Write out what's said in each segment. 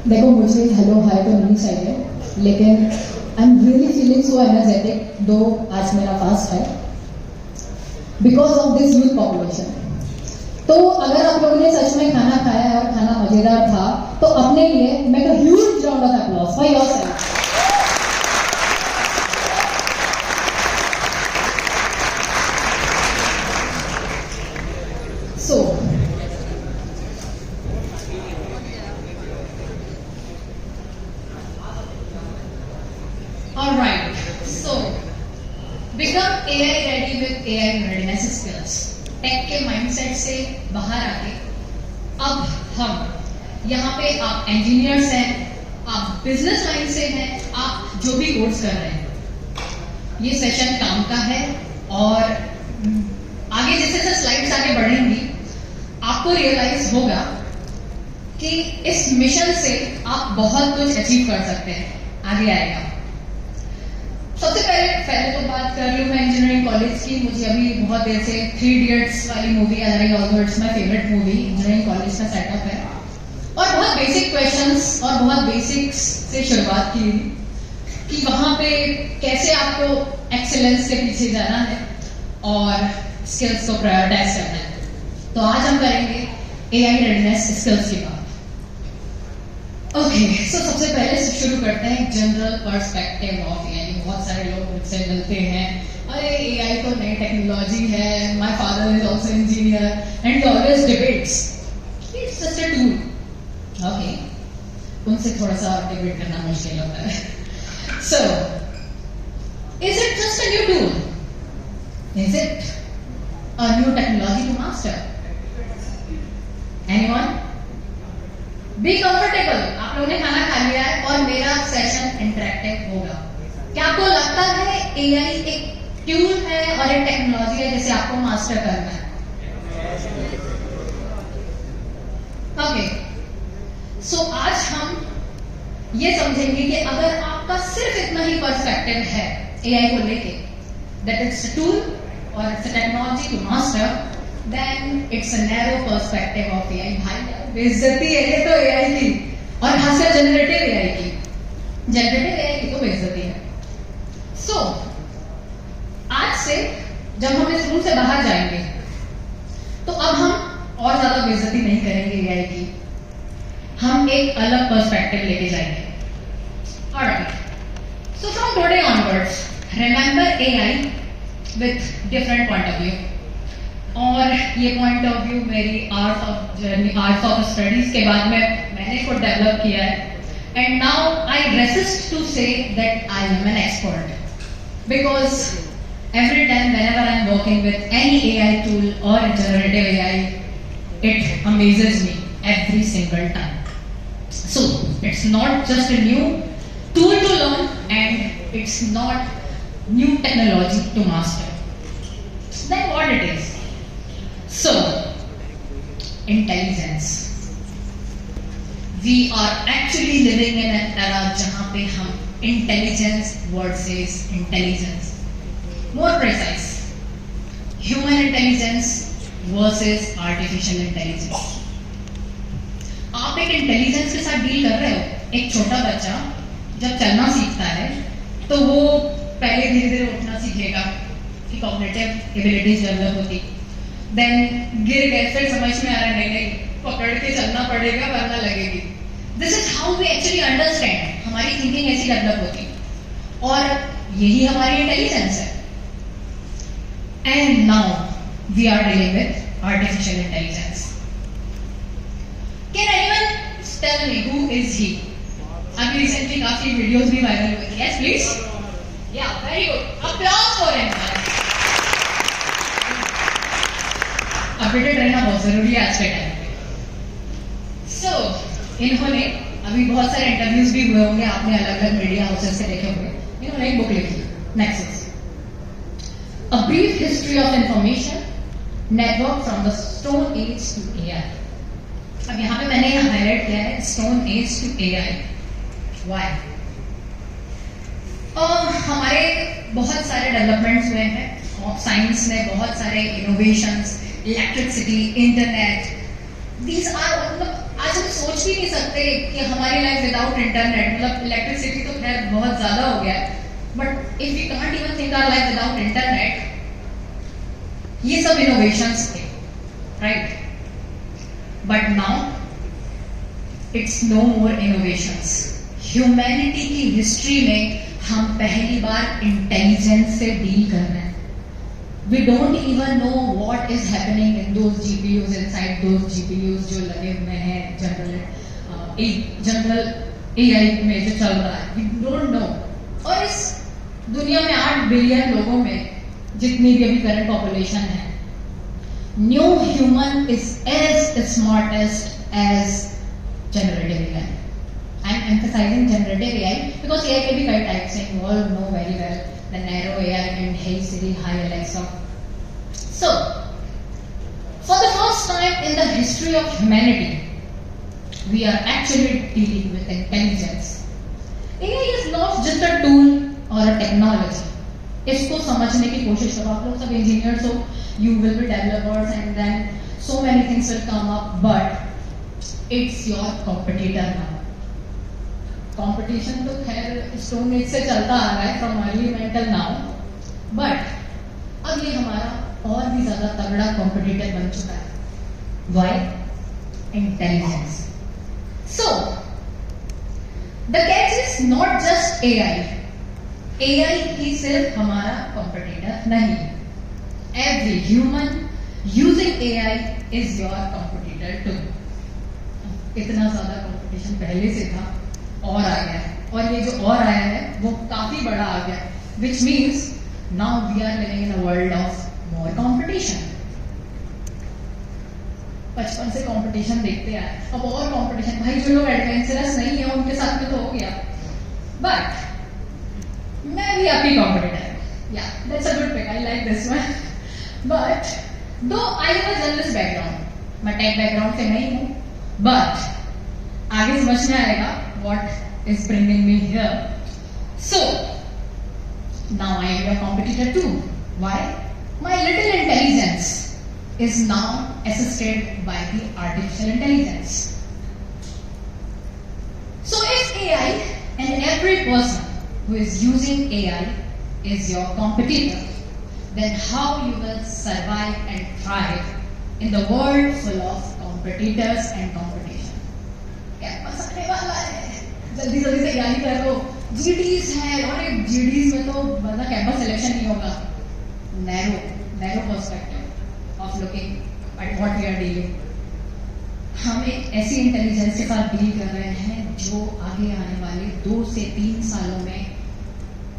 देखो मुझे hello hi तो नहीं चाहिए, लेकिन I am really feeling so energetic, दो आज मेरा फास्ट है because of this youth population. तो अगर आप लोगों ने सच में खाना खाया है और खाना मजेदार था तो अपने लिए make a huge round of applause for yourself. So, all right. So, become AI ready with AI readiness skills. Tech के माइंडसेट से बाहर आके अब हम यहाँ पे आप इंजीनियर्स हैं, आप बिजनेस लाइन से हैं, आप जो भी कोर्स कर रहे हैं, ये सेशन काम का है। और आगे जैसे जैसे स्लाइड्स आगे बढ़ेंगी आपको रियलाइज होगा कि इस मिशन से आप बहुत कुछ अचीव कर सकते हैं। आगे आएगा। सबसे पहले तो बात कर लूं मैं इंजीनियरिंग कॉलेज की। मुझे अभी बहुत देर से 3 इडियट्स वाली मूवी आ रही है, also it's my favourite movie. Engineering college का सेटअप है और बहुत बेसिक क्वेश्चंस और बहुत बेसिक्स से शुरुआत की कि वहां पे कैसे आपको एक्सेलेंस के पीछे जाना है और स्किल्स को प्रायोरिटाइज करना है। तो आज हम करेंगे एआई रेडीनेस स्किल्स की बात। ओके, सो सबसे पहले से शुरू करते हैं जनरल पर्सपेक्टिव ऑफ एआई। बहुत सारे लोग मुझसे मिलते हैं, अरे एआई तो नई टेक्नोलॉजी है, my father is also engineer and always debates it's just a tool. Okay, उनसे थोड़ा सा डिबेट करना मुश्किल होता है। So is it just a new tool? Is it a new technology to master? Anyone? Be comfortable. आप लोगों ने खाना खा लिया है और मेरा सेशन इंटरेक्टिव होगा। क्या आपको लगता है एआई एक टूल है और एक टेक्नोलॉजी है जिसे आपको मास्टर करना है? ओके, सो आज हम ये समझेंगे कि अगर आपका सिर्फ इतना ही पर्सपेक्टिव है एआई को लेके, that it's a tool or it's a technology to master, then it's a narrow perspective of AI. भाई बेइज्जती है ये तो AI की, और खासकर जनरेटिव AI की। जनरेटिव AI की तो बेइज्जती है। So, आज से जब हम इस रूम से बाहर जाएंगे तो अब हम और ज्यादा बेइज्जती नहीं करेंगे AI की, हम एक अलग पर्सपेक्टिव लेके जाएंगे। Alright, so from today onwards, remember AI with different point of view। और ये पॉइंट ऑफ व्यू मेरी आर्ट्स ऑफ स्टडीज के बाद में मैंने खुद डेवलप किया है। And now I resist to say that I am an expert because every time whenever I am working with any AI tool और generative AI, it amazes me every single time. So it's not just a new tool to learn and it's not new technology to master. Then what it is? So, intelligence. We are actually living in an era जहां पे हम intelligence versus intelligence, more precise, human intelligence versus artificial intelligence. आप एक intelligence के साथ deal कर रहे हो। एक छोटा बच्चा जब चलना सीखता है तो वो पहले धीरे धीरे उठना सीखेगा कि कॉग्निटिव एबिलिटीज डेवलप होती, देन गिर गए, फिर समझ में आ रहा है नहीं पकड़ के चलना पड़ेगा वरना लगेगी। This is how we actually understand, हमारी थिंकिंग ऐसी डेवलप होती और यही हमारी इंटेलिजेंस है। And now we are dealing with artificial intelligence. Can anyone tell me who is he? अभी रिसेंटली काफी वीडियोस भी वायरल हुए। Yes please. Yeah, very good. Applause for him. Updated रहना बहुत जरूरी है आज के टाइम पे। So, इन्होंने अभी बहुत सारे इंटरव्यूज भी हुए होंगे, आपने अलग अलग मीडिया हाउसेस से देखे होंगे। इन्होंने एक बुक लिखी, nexus, A Brief History of Information Network from the Stone Age to AI। अब यहाँ पे मैंने हाईलाइट किया है Stone Age to AI। Why? हमारे बहुत सारे डेवलपमेंट्स हुए हैं साइंस में, बहुत सारे innovations, electricity, internet, these are, मतलब आज हम सोच भी नहीं सकते कि हमारी लाइफ विदाउट इंटरनेट, मतलब इलेक्ट्रिसिटी तो खैर बहुत ज्यादा हो गया है, but if we can't even think our life without internet, ये सब इनोवेशंस थे, right? But now it's no more innovations. Humanity की हिस्ट्री में हम पहली बार इंटेलिजेंस से डील कर रहे हैं. We don't even know what is happening in those GPUs, inside those GPUs जो लगे हुए हैं जनरल AI में जो चल रहा है. We don't know. और इस दुनिया में 8 बिलियन लोगों में जितनी भी अभी करंट पॉपुलेशन है, no human is as smartest as generative AI. I'm emphasizing generative AI because AI के भी कई types हैं. You all know very well the narrow AI and Hey Siri, Hi Alexa. So, for the first time in the history of humanity, we are actually dealing with intelligence. AI is not just a tool or a technology. इसको समझने की कोशिश करो. आप लोग सब engineers हो, you will be developers and then so many things will come up, but it's your competitor now. Competition तो खैर स्टोन एज से चलता आ रहा है from early mental now, but अब ये हमारा और भी ज्यादा तगड़ा कॉम्पिटिटर बन चुका है. Why? Intelligence. So the catch is not just AI. AI ही सिर्फ हमारा कॉम्पिटिटर नहीं. Every human using AI is your competitor too. इतना ज्यादा कॉम्पिटिशन पहले से था और आ गया है, और ये जो और आया है वो काफी बड़ा आ गया, which means now we are living in a world of more competition. बचपन से कंपटीशन देखते आए, अब और कंपटीशन. भाई जो लोग एडवेंचरस नहीं है उनके साथ में तो हो गया, बट मैं भी आपकी कॉम्पिटिटर हूं. या that's a good pick, I like this one. But though I have a journalist background, मैं टेक बैकग्राउंड से नहीं हूं, बट आगे समझ में आएगा what is bringing me here. So now I am your competitor too. Why? My little intelligence is now assisted by the artificial intelligence. So if AI and every person who is using AI is your competitor, then how you will survive and thrive in the world full of competitors and competition? Campus आने वाला है, जल्दी जल्दी से तैयारी करो. GDs है, और एक जीडीज में तो मतलब कैंपस सिलेक्शन नहीं होगा. Narrow perspective of looking at what we are dealing. हम एक ऐसी इंटेलिजेंस के साथ डील कर रहे हैं जो आगे आने वाले 2 से 3 सालों में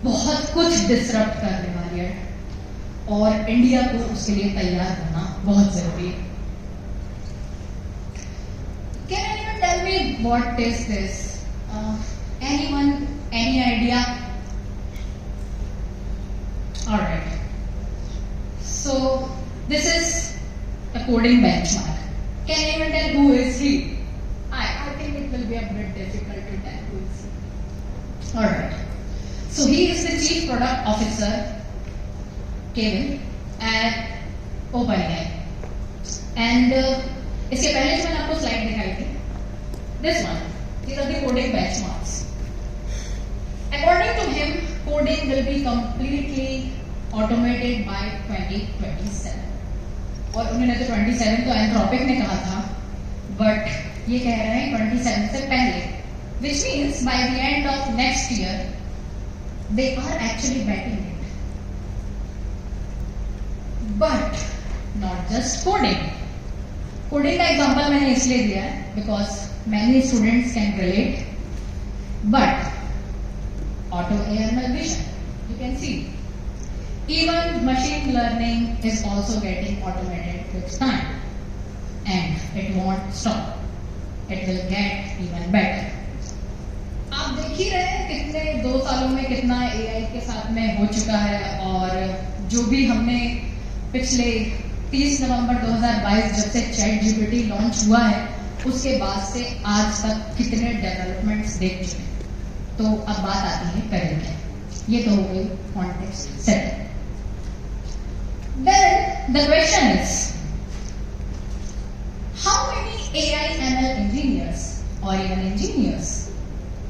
बहुत कुछ डिसरप्ट करने वाली है, और इंडिया को उसके लिए तैयार होना बहुत जरूरी है. Can anyone tell me what is this? Anyone? Any idea? All right. So this is a coding benchmark. Can anyone tell who is he? I think it will be a bit difficult to tell who is he. All right. So he is the Chief Product Officer, Kevin, at OpenAI. And इसके पहले जो मैंने आपको slide दिखाई थी, this one, these are the coding benchmarks. According to him, coding will be completely automated by 2027. और उन्होंने तो 27 तो एंथ्रोपिक ने कहा था, बट ये कह रहे हैं 27 से पहले, which means by the end of next year, they are actually betting it. But not just coding. Coding का एग्जाम्पल मैंने इसलिए दिया है because many students can relate, but auto AML vision, you can see even machine learning is also getting automated with time and it won't stop, it will get even better. आप देख ही रहे हैं कितने 2 सालों में कितना एआई के साथ में हो चुका है, और जो भी हमने पिछले 30 नवंबर 2022 जब से चैट जीपीटी लॉन्च हुआ है उसके बाद से आज तक कितने डेवलपमेंट्स देख चुके हैं. तो अब बात आती है करें क्या. ये तो हो गई context set. Then the question is how many AI ML engineers or even engineers,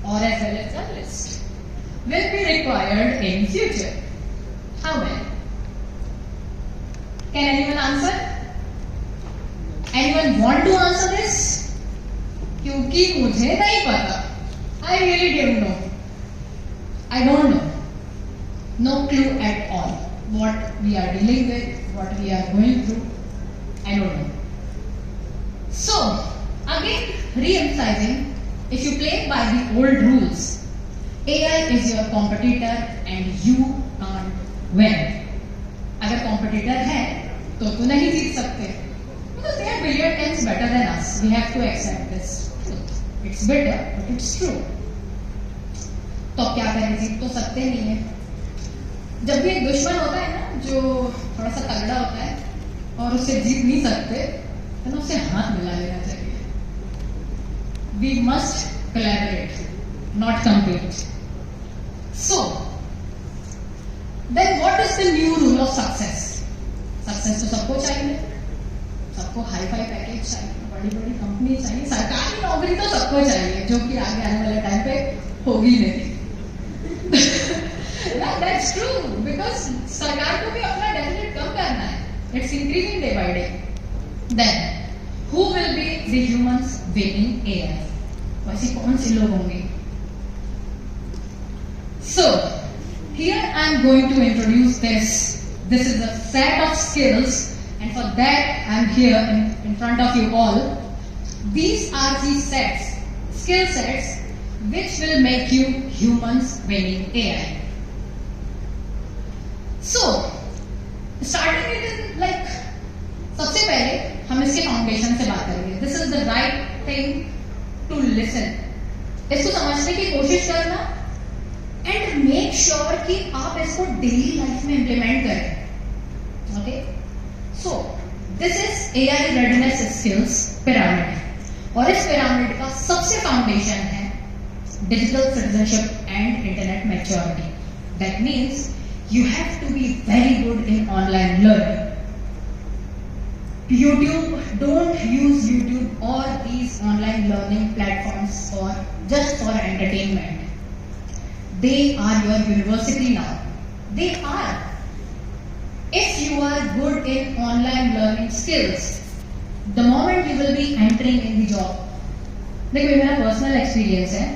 or as well as journalists, will be required in future. How many? Can anyone answer? Anyone want to answer this? क्योंकि मुझे नहीं पता. I really don't know. I don't know. No clue at all. What we are dealing with, what we are going through, I don't know. So, again, re-emphasizing, if you play by the old rules, AI is your competitor and you can't win. अगर competitor है, तो नहीं जीत सकते. Because they are billion times better than us. We have to accept this truth. It's bitter, but it's true. तो क्या करें, जीत तो सकते नहीं है. जब भी एक दुश्मन होता है ना जो थोड़ा सा तगड़ा होता है और उससे जीत नहीं सकते, तो उससे हाथ मिला लेना चाहिए. We must collaborate, not compete. So, then what is the new rule of success? Success तो सबको चाहिए, सबको हाई फाई पैकेज चाहिए, बड़ी बड़ी कंपनी चाहिए, सरकारी नौकरी तो सबको चाहिए, जो कि आगे आने वाले टाइम पे होगी नहीं. That's true, because सरकार को भी अपना डेफिसिट कम करना है. It's increasing day by day. Then, who will be the humans winning AI? वैसे कौन से लोग होंगे? So, here I am going to introduce this. This is a set of skills, and for that I am here in front of you all. These are the skill sets, which will make you humans winning AI. So, starting it in like, सबसे पहले हम इसके foundation से बात करेंगे. This is the right thing to listen. इसको समझने की कोशिश करना and make sure कि आप इसको डेली लाइफ में इम्प्लीमेंट करें. Okay? So, this is AI readiness skills pyramid. और इस pyramid का सबसे फाउंडेशन है digital citizenship and internet maturity. That means you have to be very good in online learning. Don't use YouTube or these online learning platforms just for entertainment. They are your university now. They are. If you are good in online learning skills, the moment you will be entering in the job. देखो ये मेरा personal experience है.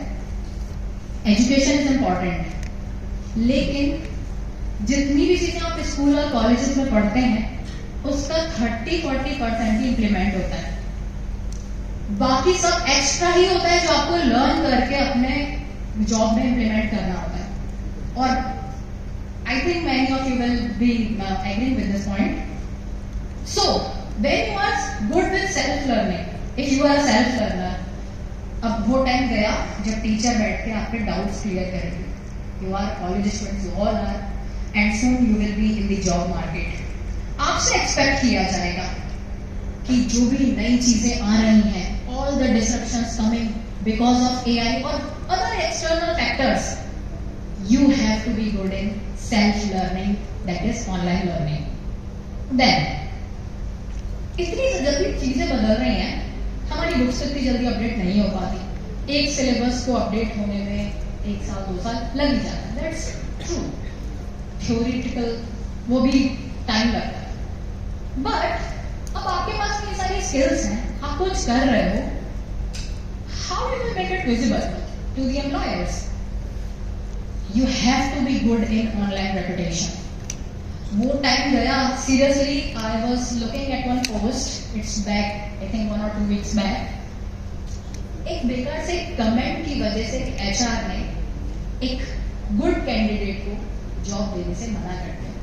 Education is important, लेकिन जितनी भी चीजें आप school और कॉलेजेस में पढ़ते हैं उसका 30-40% ही इम्प्लीमेंट होता है. बाकी सब एक्स्ट्रा ही होता है जो आपको लर्न करके अपने जॉब में इम्प्लीमेंट करना होता है. और I think many of you will be agreeing with this point. So when you are good with self learning, if you are a self learner, अब वो टाइम गया जब टीचर बैठ के आपके डाउट्स क्लियर करेंगे. You are college students, you all are, and soon you will be in the job market. आपसे expect किया जाएगा कि जो भी नई चीजें आ रही हैं, all the disruptions coming because of AI और other external factors, you have to be good in self learning, that is online learning. Then इतनी जल्दी चीजें बदल रही हैं, हमारी बुक्स इतनी जल्दी अपडेट नहीं हो पाती. एक सिलेबस को अपडेट होने में 1 साल 2 साल लग ही जाता है. That's true. थ्योरेटिकल वो भी टाइम लगता है. बट अब आपके पास ये सारी स्किल्स हैं, आप कुछ कर रहे हो. How you will make it visible to the employers? You have to be good in online reputation. वो टाइम गया, seriously I was looking at one post, it's back I think 1 or 2 weeks back. एक बेकार से comment की वजह से HR ने एक गुड कैंडिडेट को जॉब देने से मना कर दिया.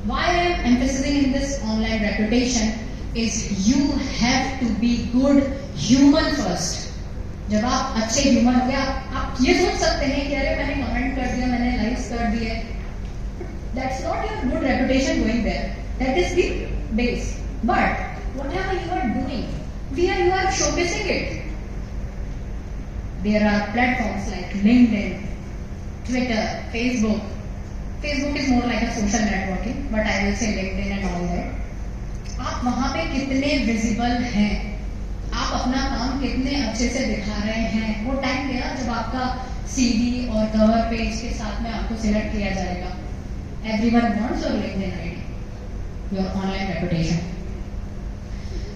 Why I am emphasizing in this online reputation is you have to be good human first. जब आप अच्छे ह्यूमन हो गए, आप ये सोच सकते हैं कि अरे मैंने कमेंट कर दिया, मैंने लाइक्स कर दिए. That's not your good reputation going there. That is the base. But whatever you are doing, where you are showcasing it. There are platforms like LinkedIn, Twitter, Facebook. Facebook is more like a social networking, but I will say LinkedIn and all that. आप वहां पे कितने visible हैं, आप अपना काम कितने अच्छे से दिखा रहे हैं। वो टाइम गया जब आपका सीवी और कवर पेज के साथ में आपको सिलेक्ट किया जाएगा। Everyone wants your LinkedIn ID, your online reputation.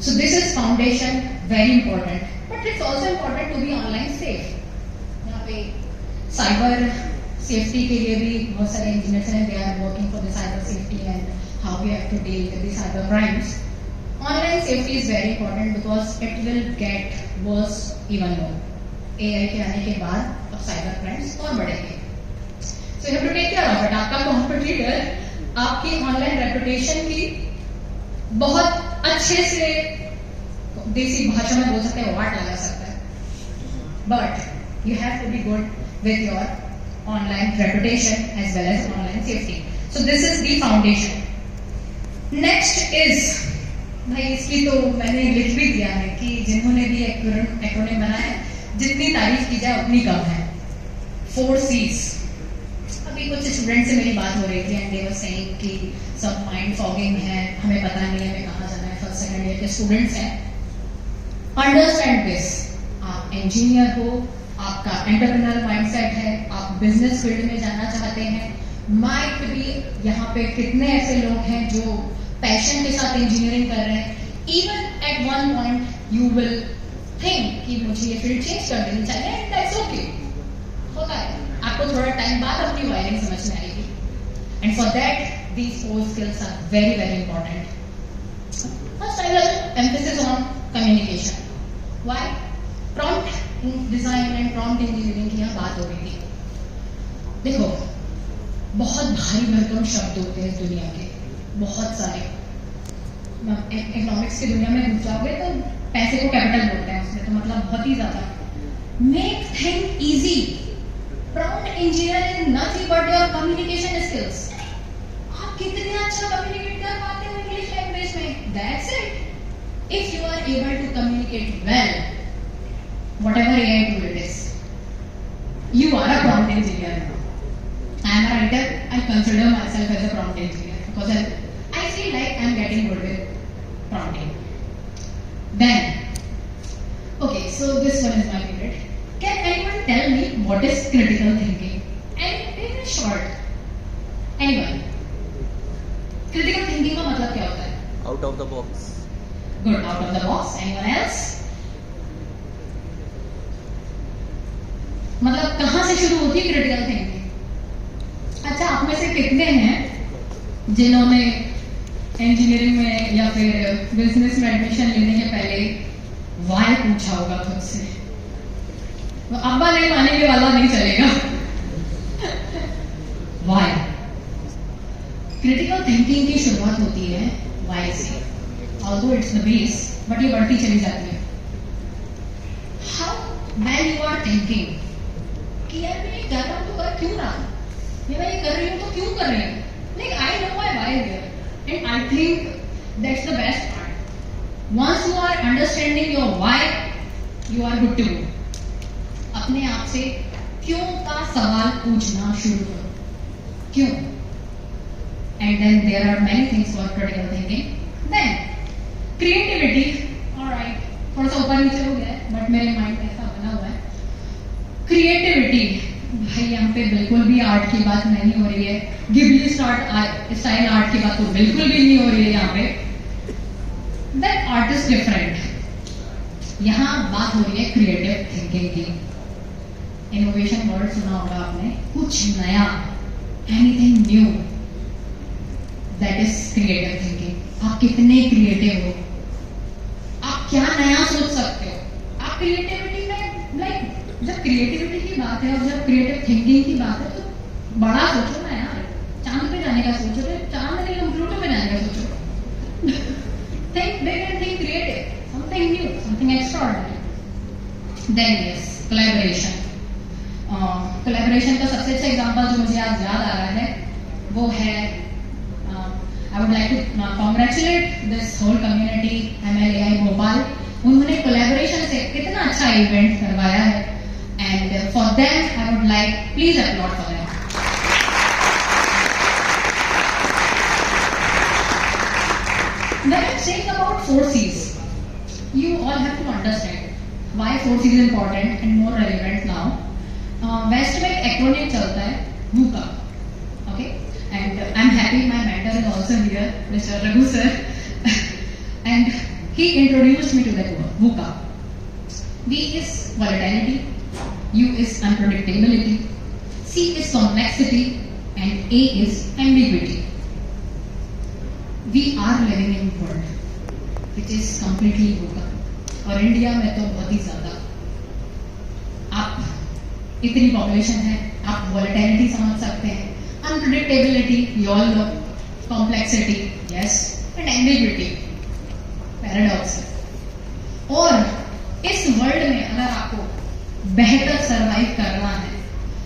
So this is foundation, very important, but it's also important to be online safe. यहाँ पे साइबर सेफ्टी के लिए भी बहुत सारे इंजीनियर्स हैं, they are working for the cyber safety and how we have to deal with the cyber crimes. Online safety is very important because it will get worse even more. AI के आने के बाद अब cyber crimes और बढ़ेंगे। So you have to take care of it. आपका competitor आपकी online reputation की बहुत अच्छे से, देसी भाषा में बोल सकते हैं, वाट लगा सकता है, but you have to be good with your online reputation as well as online safety. So this is the foundation. Next is, भाई इसकी तो मैंने लिख भी दिया है कि जिन्होंने भी एक्रोनिम बनाया है, जितनी तारीफ की जाए उतनी कम है। 4 C's। अभी कुछ स्टूडेंट से मेरी बात हो रही थी एंड दे वर सेइंग कि सब माइंड फॉगिंग है, हमें पता नहीं है हमें कहाँ जाना है। फर्स्ट सेकंड ईयर के स्टूडेंट्स हैं। Understand this. आप इंजीनियर हो, आपका एंटरप्रेन्योर माइंडसेट है, आप बिजनेस फील्ड में जाना चाहते हैं, माइट भी यहाँ पे कितने ऐसे लोग हैं जो पैशन के साथ इंजीनियरिंग कर रहे हैं। Even at one point you will think कि मुझे ये फील्ड चेंज कर देनी चाहिए, एंड दैट्स ओके, होता है। आपको थोड़ा टाइम बाद अपनी वायरिंग समझ में आएगी, and for that these 4 skills are very very important. First I will emphasis on communication. Why? Prompt design and prompt engineering की यहाँ बात हो रही थी। देखो, बहुत भारी भरकम शब्द होते हैं दुनिया के, बहुत सारे। इकोनॉमिक्स की दुनिया में घुस जाओगे तो पैसे को कैपिटल बोलते हैं उसमें, तो मतलब बहुत ही ज्यादा। Make thing easy. Prompt engineer is nothing but your communication skills. आप कितने अच्छा कम्युनिकेट कर पाते हो इंग्लिश लैंग्वेज में, that's it. If you are able to communicate well, whatever AI tool it is, you are a prompt engineer now. I am a writer. I consider myself as a prompt engineer because I feel like I am getting good with prompting. Then, okay, so this one is my favorite. Can anyone tell me what is critical thinking? And in short, anyone? Critical thinking का मतलब क्या होता है? Out of the box. Good, out of the box. Anyone else? मतलब कहां से शुरू होती है क्रिटिकल थिंकिंग? अच्छा, आप में से कितने हैं जिन्होंने इंजीनियरिंग में या फिर बिजनेस में एडमिशन लेने के पहले वाई पूछा होगा खुद से? अब्बा नहीं मानेंगे वाला नहीं चलेगा। वाई। क्रिटिकल थिंकिंग की शुरुआत होती है वाई से, although it's the base, but ये बढ़ती चली जाती है। How when you are thinking कि यार मैं ये कर रहा हूँ तो कर क्यों रहा हूँ, मैं ये कर रही हूँ तो क्यों कर रही हूँ, like I know my why there, and I think that's the best part. Once you are understanding your why, you are good to go. अपने आप से क्यों का सवाल पूछना शुरू करो, क्यों, and then there are many things for critical thinking. Then creativity, alright, थोड़ा सा ऊपर नीचे हो गया है बट मेरे माइंड में ऐसा बना हुआ है। क्रिएटिविटी, भाई यहाँ पे बिल्कुल भी आर्ट की बात नहीं हो रही है, गिबली स्टाइल आर्ट की बात तो बिल्कुल भी नहीं हो रही है यहाँ पे। That art is different. यहाँ बात हो रही है क्रिएटिव थिंकिंग की। इनोवेशन वर्ड सुना होगा आपने, कुछ नया, anything new, that is creative thinking. आप कितने क्रिएटिव हो, आप क्या नया सोच सकते हो। आप क्रिएटिविटी में, लाइक जब क्रिएटिविटी की बात है और जब क्रिएटिव थिंकिंग की बात है तो बड़ा सोचो ना यार, चांद पे जाने का सोचो, चांद नहीं तो प्लूटो पे जाने का सोचो। Think big and think creative, something new, something extraordinary. Then yes, collaboration. Collaboration का सबसे अच्छा एग्जांपल जो मुझे आज याद आ रहा है वो है, I would like to congratulate this whole community MLAI Bhopal. उन्होंने कोलैबोरेशन से कितना अच्छा इवेंट करवाया है, and for them I would like, please applaud for them. When I'm saying about 4 C's, you all have have to understand why 4C is important and more relevant now. West में एक acronym चलता है VUCA, okay? And I'm happy my mentor is also here, Mr. Raghu sir, and he introduced me to that word VUCA. V is volatility, U is unpredictability, C is complexity, and A is ambiguity. We are living in a world which is completely VUCA, और India में तो बहुत ही ज्यादा. आप इतनी population है, आप वॉलेटिलिटी समझ सकते हैं, unpredictability you all know, complexity yes, and ambiguity paradox. और इस वर्ल्ड में अगर आपको बेहतर सरवाइव करना है,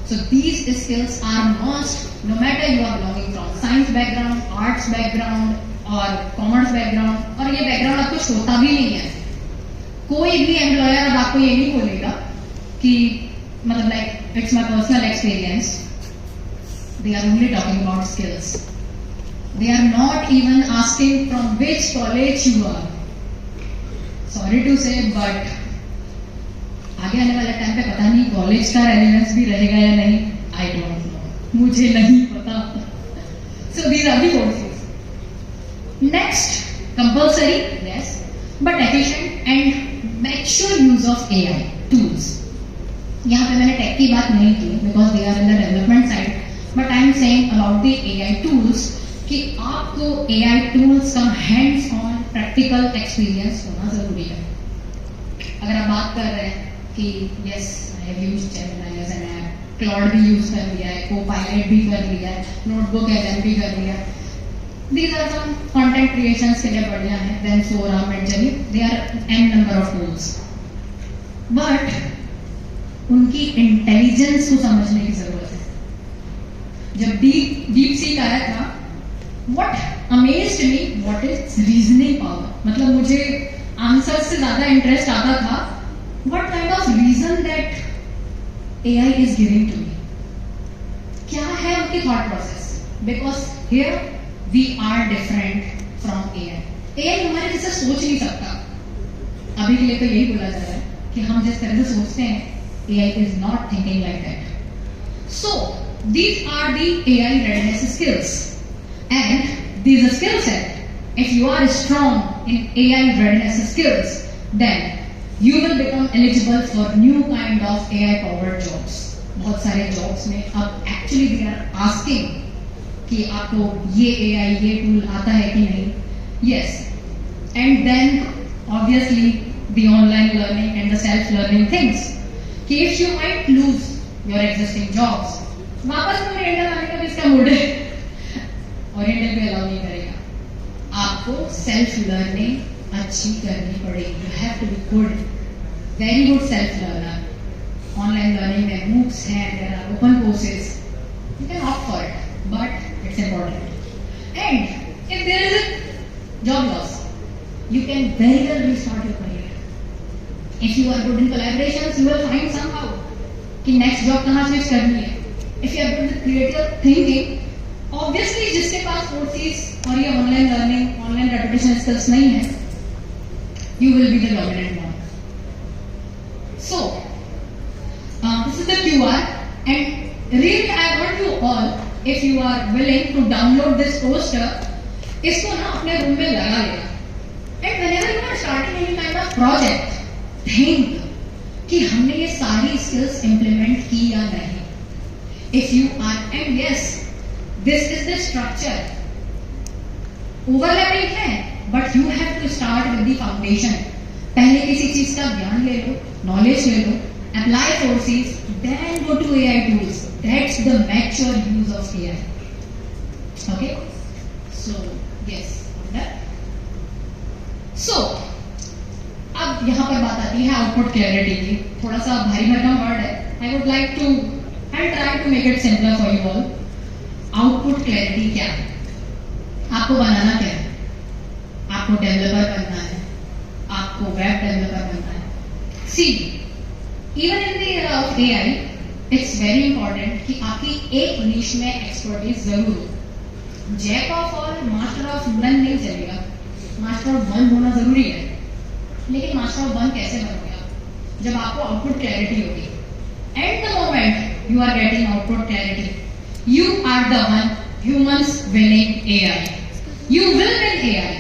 so these skills are must, no matter you are belonging from science background, arts background और कॉमर्स बैकग्राउंड. और ये बैकग्राउंड आपको छोटा भी नहीं है. कोई भी एम्प्लॉयर अब आपको ये नहीं बोलेगा कि मतलब like it's my personal experience, they are only talking about skills. They are not even asking from which college you are. Sorry to say, but आगे आने वाले टाइम पे पता नहीं कॉलेज का रेलेवेंस भी रहेगा या नहीं. आई डोंट नो, मुझे नहीं पता. So these are the courses. Next, compulsory yes, but efficient and mature use of AI tools. यहाँ पे मैंने टेक की बात नहीं की because they are in the development side, but I am saying about the AI tools कि आपको AI tools का हैंड्स ऑन प्रैक्टिकल एक्सपीरियंस होना जरूरी है. अगर आप बात कर रहे हैं कि yes I have used Gemini as an app, Claude भी यूज कर लिया है, कोपायलट भी कर लिया है, नोटबुक LM भी कर लिया है. These are some content creations के लिए बढ़िया है. Then Sora, Midjourney, they are n number of tools. But उनकी इंटेलिजेंस को समझने की जरूरत है. जब डीप सीक आया था, what amazed me, what is reasoning power. मतलब मुझे आंसर से ज्यादा इंटरेस्ट आता था what kind of reason that AI is giving to me. क्या है उनकी thought process? Because here we are different from AI. AI हमारे जैसे सोच नहीं सकता. अभी के लिए तो यही बोला जा रहा है कि हम जिस तरह से सोचते हैं, AI is not thinking like that. So these are the AI readiness skills, and these skill set, if you are strong in AI readiness skills, then you will become eligible for new kind of AI powered jobs. बहुत सारे jobs में अब actually they are asking कि आपको ये AI ये tool आता है कि नहीं. Yes, and then obviously the online learning and the self learning things कि if you might lose your existing jobs, वापस में ओरिएंटल आने का भी इसका मूड है. ओरिएंटल भी अलाउ नहीं करेगा. आपको सेल्फ लर्निंग अच्छी करनी पड़ेगी. You have to be good, very good self learner. Online learning में MOOCs हैं, there are open courses, you can opt for it, but it's important. And if there is a job loss, you can very well restart your career. If you are good in collaborations, you will find somehow कि next job कहाँ switch करनी है. If you are good with creative thinking, obviously जिसके पास courses और ये online learning, online repetition skills नहीं है, you will be the dominant one. So this is the QR, and really I want you all, if you are willing to download this poster, इसको ना अपने room में लगा लेना. And whenever you are starting any kind of project, think कि हमने ये सारी skills implement की या नहीं. If you are, and yes, this is the structure. Overlapping है, but you have to start with the foundation. पहले किसी चीज का ज्ञान ले लो, knowledge ले लो, apply courses, then go to AI tools. That's the mature use of AI. Okay? So, yes. So, अब यहाँ पर बात आती है आउटपुट क्लैरिटी की. थोड़ा सा भारी भरकम वर्ड है. I would like to, I'll try to make it simpler for you all. Output clarity क्या है? आपको बनाना क्या है? आपको डेवलपर बनना है, आपको वेब डेवलपर बनना है. See, even in the era of AI, it's very important कि आपकी एक निश में एक्सपर्टीज जरूर हो. Jack of all, master of none नहीं चलेगा. मास्टर ऑफ वन होना जरूरी है. लेकिन मास्टर ऑफ वन कैसे बनोगे आप? जब आपको आउटपुट क्लैरिटी होगी. At the moment you are getting output clarity, you are the one humans winning AI. You will win AI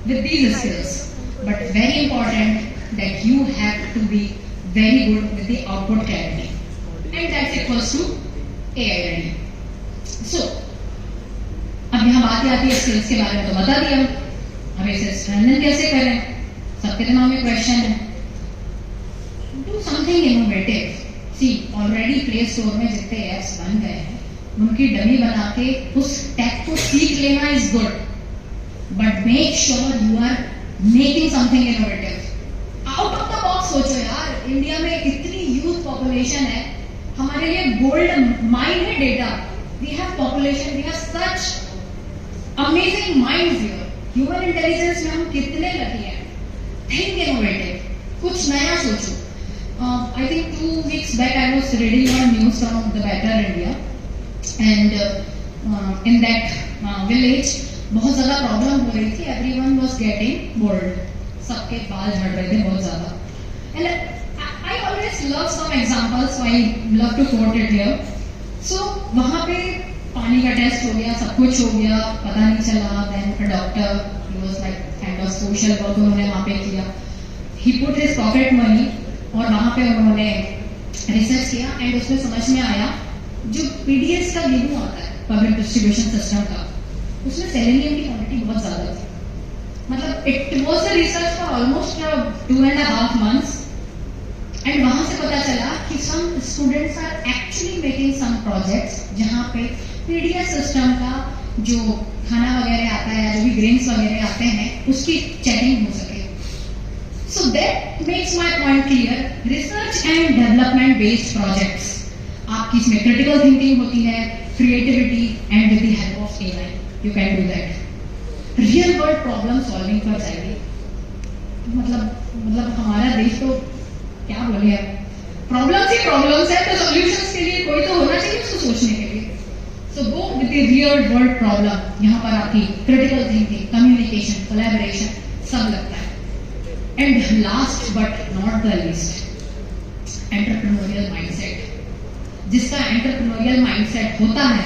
with these skills, but very important that you have to be very good with the output clarity, and that's equals to AI ready. So अब यहाँ बात आती है skills के बारे में, तो बता दिया. अब इसे स्ट्रेंथन कैसे करें? सबके दिमाग में क्वेश्चन है. Do something innovative. See, already play store में जितने एप्स बन गए हैं उनकी डमी बना के उस टेक को सीख लेना is good, but make sure you are making something innovative. Out of the box सोचो यार. इंडिया में इतनी यूथ पॉपुलेशन है, हमारे लिए गोल्ड माइन है data. We have population, we have such amazing minds here. Human intelligence में हम कितने लकी हैं. थिंक इनोवेटिव, कुछ नया सोचो. I think 2 weeks back I was reading on news from the Better India, and in that village बहुत ज़्यादा problem हो रही थी. Everyone was getting bold, सबके बाल झड़ रहे थे बहुत ज़्यादा. And I always love some examples, so I love to quote it here. So वहाँ पे पानी का टेस्ट हो गया, सब कुछ हो गया, पता नहीं चला. Then a doctor, he was like kind of social work उन्होंने वहाँ पे किया. He put his pocket money और वहाँ पे उन्होंने रिसर्च किया एंड उसमें समझ में आया जो पीडीएस का गेहूं आता है पब्लिक डिस्ट्रीब्यूशन सिस्टम का, उसमें सेलेनियम की क्वांटिटी बहुत ज्यादा थी. मतलब it was a research for almost 2.5 months, and वहां से पता चला कि some students are actually making some projects जहां पे पीडीएस सिस्टम का जो खाना वगैरह आता है या जो भी ग्रेन्स वगैरह आते हैं उसकी चेकिंग हो सके. So that makes my point clear. Research and development based projects. आपकी इसमें critical thinking होती है, creativity, and with the help of AI, you can do that. Real world problem solving पर जाएगी. मतलब हमारा देश तो क्या बोले यार, प्रॉब्लम्स ही प्रॉब्लम्स है, तो सॉल्यूशंस के लिए कोई तो होना चाहिए उसको सोचने के लिए. So go with the real world problem. यहाँ पर आपकी critical thinking, communication, collaboration सब लगता है. And last but not the least, entrepreneurial mindset. जिसका entrepreneurial mindset होता है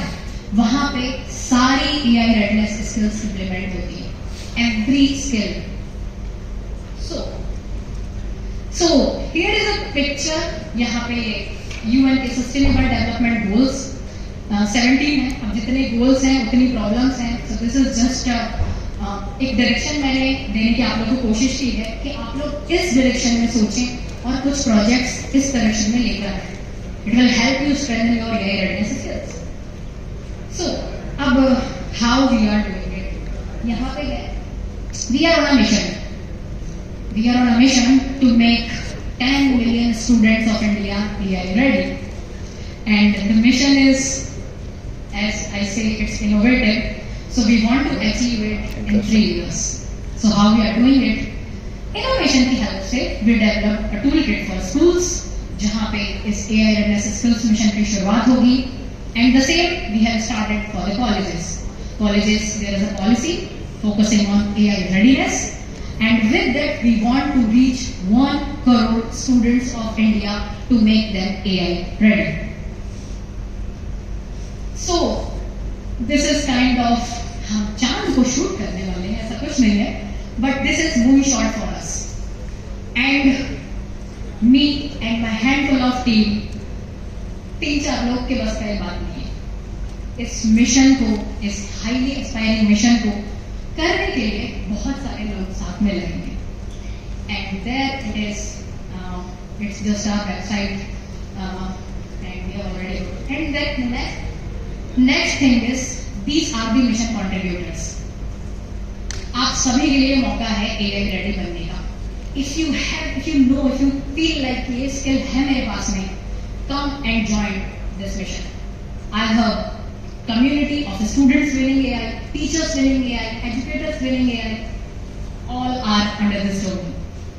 वहां पे सारी AI readiness skills implement होती है. Every skill. So here is a picture. यहाँ पे UN के Sustainable Development Goals 17 है. अब जितने goals हैं उतनी problems हैं. So this is just एक डायरेक्शन मैंने देने की आप लोगों को कोशिश की है कि आप लोग इस डायरेक्शन में सोचें और कुछ प्रोजेक्ट्स इस डायरेक्शन में लेकर आए. It will help you strengthen your AI readiness skills. So अब how we are doing it. यहाँ पे है we are on a mission. We are on a mission to make 10 million students of India AI ready, and the mission is, as I say, it's innovative. So we want to achieve it in 3 years. So how we are doing it? Innovation की help से we develop a toolkit for schools, जहाँ पे इस AI readiness skills mission की शुरुआत होगी. And the same we have started for the colleges. Colleges, there is a policy focusing on AI readiness, and with that we want to reach 1 crore students of India to make them AI ready. So this is kind of, हम चांद को shoot करने वाले हैं, ऐसा कुछ नहीं है, but this is movie shot for us. And me and my handful of team, 3-4 लोग के बस का बात नहीं है. इस मिशन को, इस हाईली एक्सपायरिंग मिशन को करने के लिए बहुत सारे लोग साथ में लगेंगे. And there it is, it's just our website, and we are already. And that next thing is, these are the mission contributors. आप सभी के लिए मौका है AI ready बनने का. If you feel like ये skill है मेरे पास में, come and join this mission. I have community of the students winning AI, teachers winning AI, educators winning AI, all are under this domain.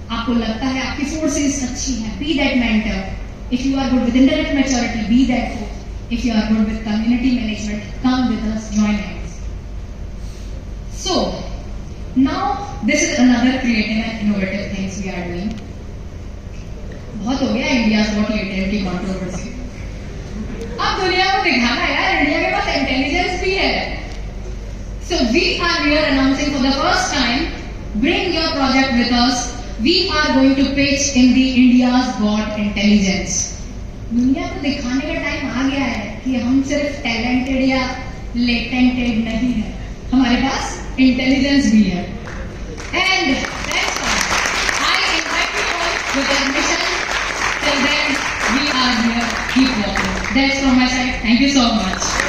आपको लगता है आपकी forces अच्छी हैं, be that mentor. If you are good with internet maturity, be that coach. If you are good with community management, come with us, join hands. So now this is another creative and innovative things we are doing. बहुत हो गया India got latent की controversy. अब दुनिया को दिखाना यार India के पास इंटेलिजेंस भी है. So we are here announcing for the first time, bring your project with us. We are going to pitch in the India's Got Intelligence. दुनिया को दिखाने का टाइम आ गया है कि हम सिर्फ टैलेंटेड या लेटेंटेड नहीं है, हमारे पास इंटेलिजेंस भी है. And that's all. I invite you all with admission. Till then, we are here. Keep walking. That's from my side. Thank you so much.